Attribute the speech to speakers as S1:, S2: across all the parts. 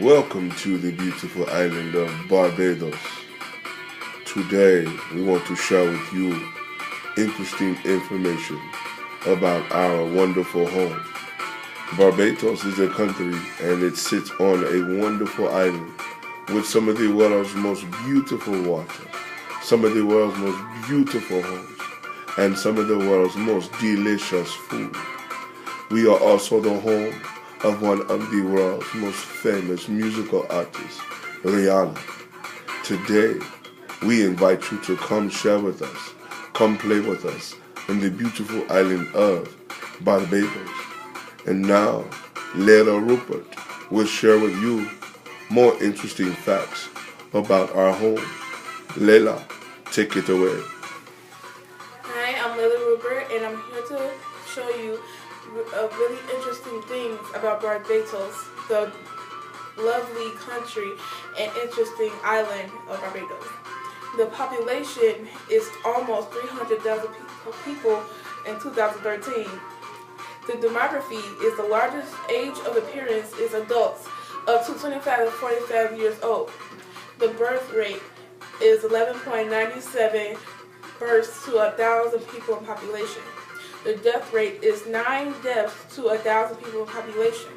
S1: Welcome to the beautiful island of Barbados. Today, we want to share with you interesting information about our wonderful home. Barbados is a country and it sits on a wonderful island with some of the world's most beautiful water, some of the world's most beautiful homes, and some of the world's most delicious food. We are also the home of one of the world's most famous musical artists, Rihanna. Today, we invite you to come share with us, come play with us in the beautiful island of Barbados. And now, Layla Rupert will share with you more interesting facts about our home. Layla, take it away.
S2: Hi, I'm Layla Rupert, and I'm here to show you really interesting things about Barbados, the lovely country and interesting island of Barbados. The population is almost 300,000 people in 2013. The demography is the largest age of appearance is adults up to 25 to 45 years old. The birth rate is 11.97 births to 1,000 people in population. The death rate is 9 deaths to 1,000 people in population.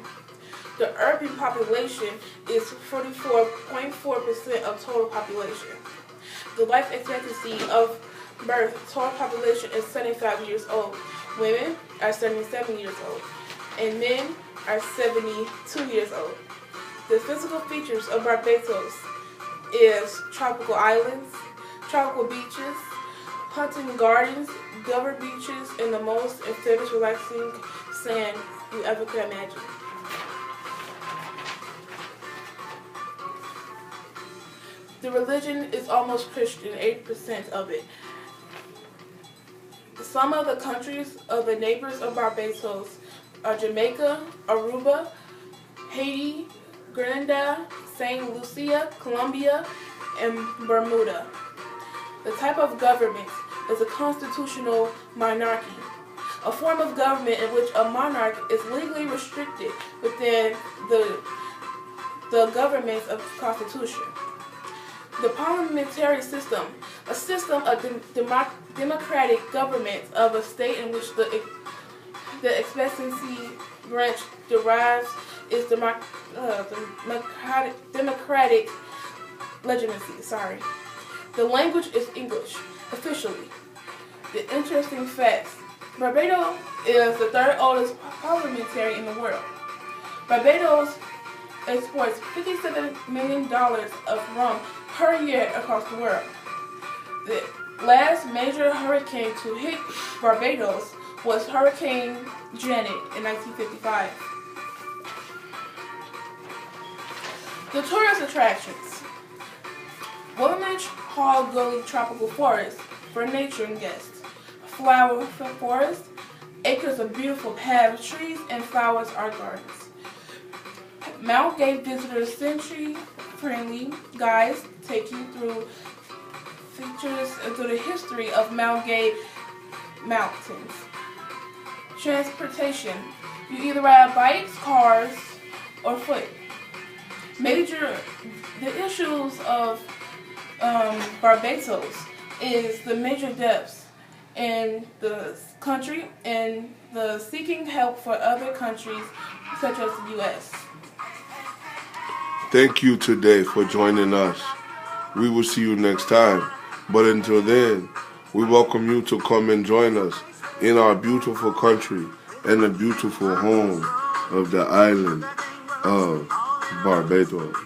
S2: The urban population is 44.4% of total population. The life expectancy of birth total population is 75 years old. Women are 77 years old, and men are 72 years old. The physical features of Barbados is tropical islands, tropical beaches, hunting gardens, covered beaches, and the most and famous relaxing sand you ever could imagine. The religion is almost Christian, 8% of it. Some of the countries of the neighbors of Barbados are Jamaica, Aruba, Haiti, Grenada, St. Lucia, Colombia, and Bermuda. The type of government is a constitutional monarchy, a form of government in which a monarch is legally restricted within the governments of the Constitution. The parliamentary system, a system of democratic government of a state in which the executive branch derives its democratic legitimacy. The language is English, officially. The interesting facts. Barbados is the third oldest parliamentary in the world. Barbados exports $57 million of rum per year across the world. The last major hurricane to hit Barbados was Hurricane Janet in 1955. The tourist attractions. Willamette Hall Gully Tropical Forest for nature and guests. Flower forest, acres of beautiful paths, trees, and flowers art gardens. Mount Gay visitors century-friendly guides take you through features into the history of Mount Gay Mountains. Transportation. You either ride bikes, cars, or foot. The issues of Barbados is the major deaths in the country and the seeking help for other countries such as the U.S.
S1: Thank you today for joining us. We will see you next time. But until then, we welcome you to come and join us in our beautiful country and the beautiful home of the island of Barbados.